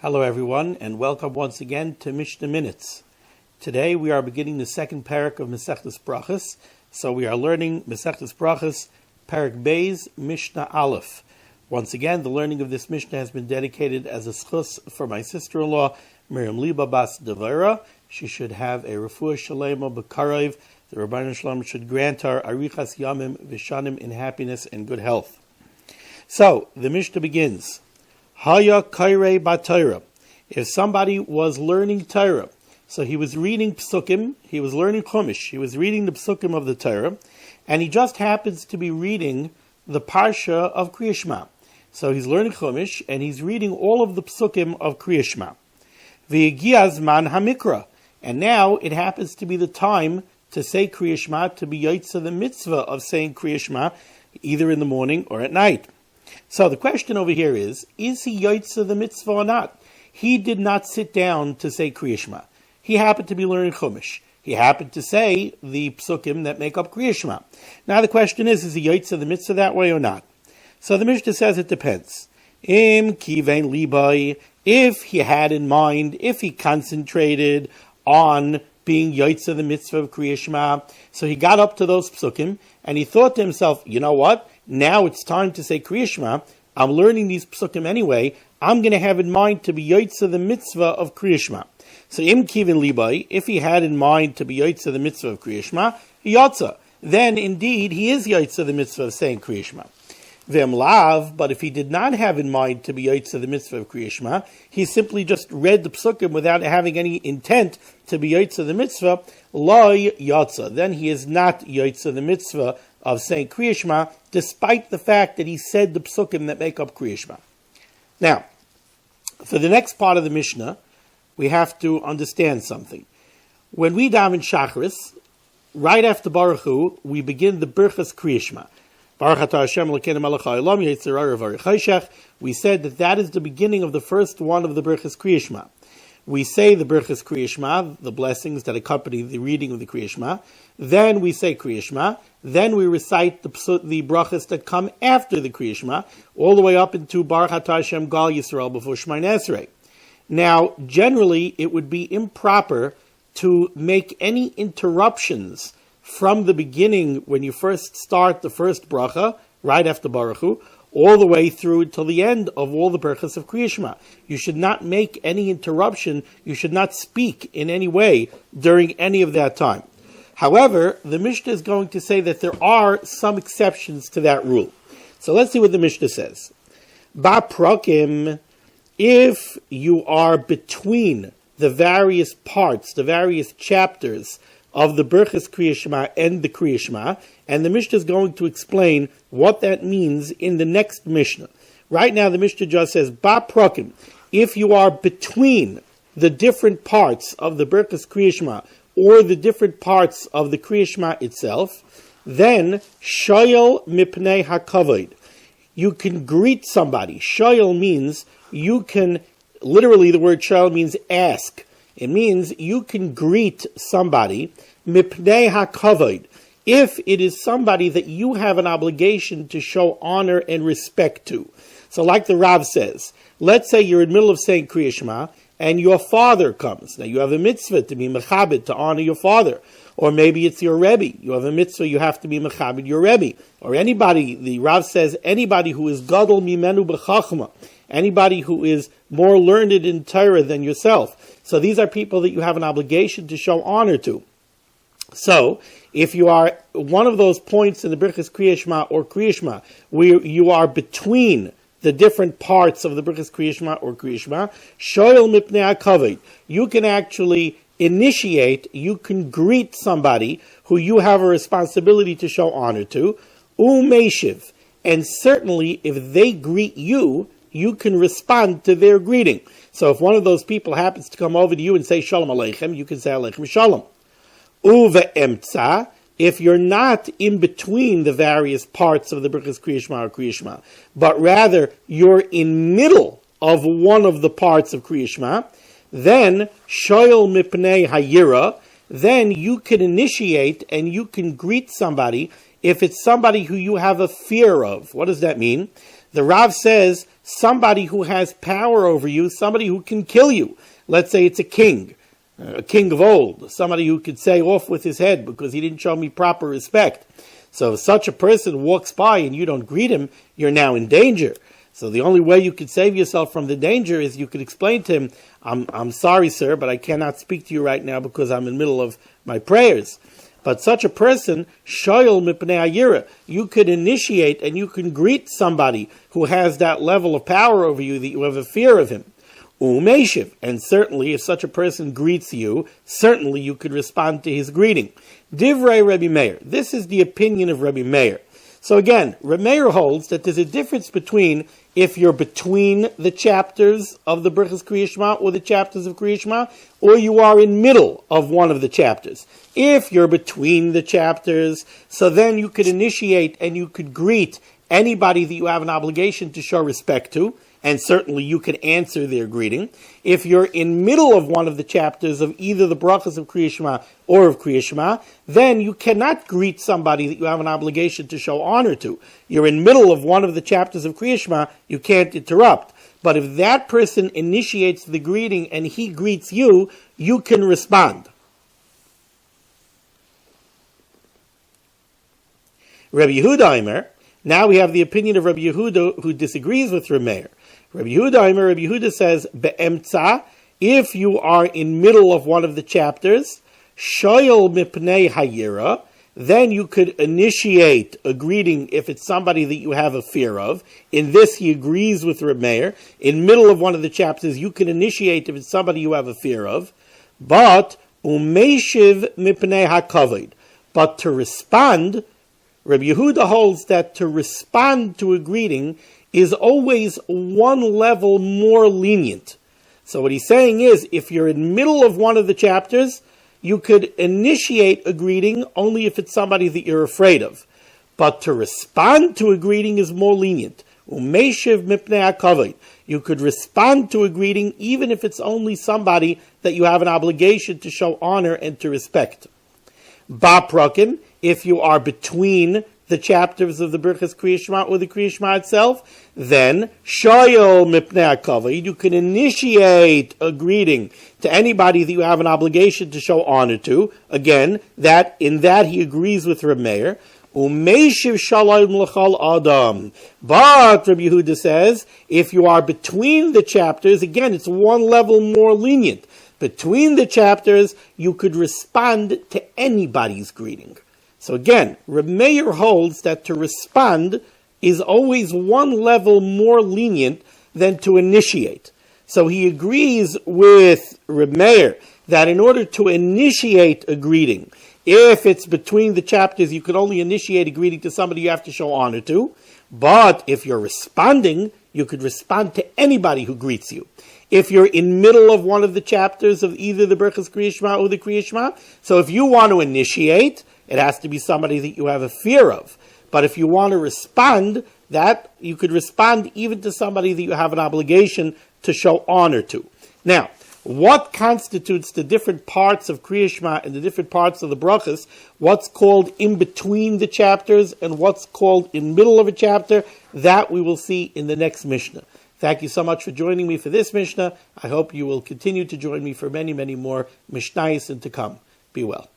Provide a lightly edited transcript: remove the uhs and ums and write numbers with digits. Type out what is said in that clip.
Hello everyone, and welcome once again to Mishnah Minutes. Today we are beginning the second parak of Mishnayos Berachos. So we are learning Mishnayos Berachos, Parak Beis, Mishnah Aleph. Once again, the learning of this Mishnah has been dedicated as a schus for my sister-in-law, Miriam Liba Bas Devera. She should have a refuah shalema b'karev. The Rabbeinu Shalom should grant her arichas yamim v'shanim in happiness and good health. So the Mishnah begins. Haya kairei b'Torah. If somebody was learning Torah, so he was reading psukim, he was learning chumash, he was reading the psukim of the Torah, and he just happens to be reading the parsha of Kriyas Shema. So he's learning chumash, and he's reading all of the psukim of Kriyas Shema. V'yegia zman hamikra. And now it happens to be the time to say Kriyas Shema, to be yotze the mitzvah of saying Kriyas Shema, either in the morning or at night. So the question over here is he yotze the mitzvah or not? He did not sit down to say Kriyas Shema. He happened to be learning chumash. He happened to say the psukim that make up Kriyas Shema. Now the question is he yotze the mitzvah that way or not? So the Mishnah says it depends. Im kivein libai, if he had in mind, if he concentrated on being yotze the mitzvah of Kriyas Shema, so he got up to those psukim and he thought to himself, you know what? Now it's time to say Kriyas Shema. I'm learning these psukim anyway. I'm going to have in mind to be yotze the mitzvah of Kriyas Shema. So im kivin libai, if he had in mind to be yotze the mitzvah of Kriyas Shema, yotze. Then indeed he is yotze the mitzvah of saying Kriyas Shema. V'em lav, but if he did not have in mind to be yotze the mitzvah of Kriyas Shema, he simply just read the psukim without having any intent to be yotze the mitzvah, loy yotze. Then he is not yotze the mitzvah of saying Kriyas Shema, despite the fact that he said the psukim that make up Kriyas Shema. Now, for the next part of the Mishnah, we have to understand something. When we daven Shacharis, right after Baruch Hu, we begin the Birchas Kriyas Shema. Baruch atah Hashem Elokeinu melech ha'olam yetzer hara v'arich hayshech. We said that is the beginning of the first one of the Birchas Kriyas Shema. We say the Birchas Kriyas Shema, the blessings that accompany the reading of the Kriyas Shema. Then we say Kriyas Shema. Then we recite the brachas that come after the Kriyas Shema, all the way up into Baruch atah Hashem Gal Yisrael before Shemay Nesrei. Now, generally, it would be improper to make any interruptions from the beginning when you first start the first bracha, right after Baruch Hu, all the way through till the end of all the brachas of Kriyas Shema. You should not make any interruption. You should not speak in any way during any of that time. However, the Mishnah is going to say that there are some exceptions to that rule. So let's see what the Mishnah says. Ba prakim, if you are between the various parts, the various chapters of the Birchas Kriyas Shema and the Kriyas Shema, and the Mishnah is going to explain what that means in the next Mishnah. Right now the Mishnah just says, Ba prakim, if you are between the different parts of the Birchas Kriyas Shema or the different parts of the Kriyas Shema itself, then shoyel mipnei hakavod. You can greet somebody. Shoyel means you can, literally the word shoyel means ask. It means you can greet somebody, mipnei hakavod, if it is somebody that you have an obligation to show honor and respect to. So like the Rav says, let's say you're in the middle of saying Kriyas Shema, and your father comes. Now you have a mitzvah to be mechabed, to honor your father. Or maybe it's your Rebbe. You have a mitzvah, you have to be mechabed your Rebbe. Or anybody, the Rav says, anybody who is gadol mimenu b'chachma. Anybody who is more learned in Torah than yourself. So these are people that you have an obligation to show honor to. So, if you are one of those points in the Birchas Kriyas Shema or Kriyas Shema, where you are between the different parts of the Birchas Kriyas Shema or Kriyas Shema, shoyel mipnei hakavod, you can actually initiate, you can greet somebody who you have a responsibility to show honor to, umeshiv, and certainly if they greet you, you can respond to their greeting. So if one of those people happens to come over to you and say Shalom Aleichem, you can say Aleichem Shalom. Uve emtza, if you're not in between the various parts of the Birchas Kriyas Shema or Kriyas Shema, but rather you're in middle of one of the parts of Kriyas Shema, then shoyel mipnei hayira, then you can initiate and you can greet somebody if it's somebody who you have a fear of. What does that mean? The Rav says somebody who has power over you, somebody who can kill you. Let's say it's a king of old, somebody who could say off with his head because he didn't show me proper respect. So if such a person walks by and you don't greet him, you're now in danger. So the only way you could save yourself from the danger is you could explain to him, I'm sorry, sir, but I cannot speak to you right now because I'm in the middle of my prayers. But such a person, shoyel mipnei ayira, you could initiate and you can greet somebody who has that level of power over you that you have a fear of him. Umeshiv, and certainly if such a person greets you, certainly you could respond to his greeting. Divrei Rabbi Meir, this is the opinion of Rabbi Meir. So again, Rabbi Meir holds that there's a difference between if you're between the chapters of the Berachos Kriya Shema or the chapters of Kriya Shema, or you are in middle of one of the chapters. If you're between the chapters, so then you could initiate and you could greet anybody that you have an obligation to show respect to, and certainly you can answer their greeting. If you're in middle of one of the chapters of either the brachas of Kriya Shema or of Kriya Shema, then you cannot greet somebody that you have an obligation to show honor to. You're in middle of one of the chapters of Kriya Shema, you can't interrupt. But if that person initiates the greeting and he greets you, you can respond. Rabbi Yehuda Omer, now we have the opinion of Rabbi Yehuda who disagrees with Rabbi Meir. Rabbi Yehuda says, Be'emtza, if you are in middle of one of the chapters, shoyel mipnei hayira, then you could initiate a greeting if it's somebody that you have a fear of. In this, he agrees with Rabbi Meir. In middle of one of the chapters, you can initiate if it's somebody you have a fear of. But, umeshiv mipnei hakavod. But to respond, Rabbi Yehuda holds that to respond to a greeting is always one level more lenient. So what he's saying is, if you're in middle of one of the chapters, you could initiate a greeting only if it's somebody that you're afraid of. But to respond to a greeting is more lenient. Umeshiv mipnei hakavod. You could respond to a greeting even if it's only somebody that you have an obligation to show honor and to respect. Baprakim, if you are between the chapters of the Berachos Kriya Shema or the Kriya Shema itself, then shoyel mipnei hakavod, you can initiate a greeting to anybody that you have an obligation to show honor to. Again, in that he agrees with Rabbi Meir. Umeshiv shalom l'chol adam. But Rabbi Yehuda says, if you are between the chapters, again, it's one level more lenient. Between the chapters, you could respond to anybody's greeting. So again, Rabbi Meir holds that to respond is always one level more lenient than to initiate. So he agrees with Rabbi Meir that in order to initiate a greeting, if it's between the chapters, you could only initiate a greeting to somebody you have to show honor to. But if you're responding, you could respond to anybody who greets you. If you're in middle of one of the chapters of either the Berachos Kriya Shema or the Kriya Shema, so if you want to initiate, it has to be somebody that you have a fear of. But if you want to respond, that you could respond even to somebody that you have an obligation to show honor to. Now, what constitutes the different parts of Kriya Shema and the different parts of the brachas, what's called in between the chapters and what's called in middle of a chapter, that we will see in the next Mishnah. Thank you so much for joining me for this Mishnah. I hope you will continue to join me for many, many more Mishnayos to come. Be well.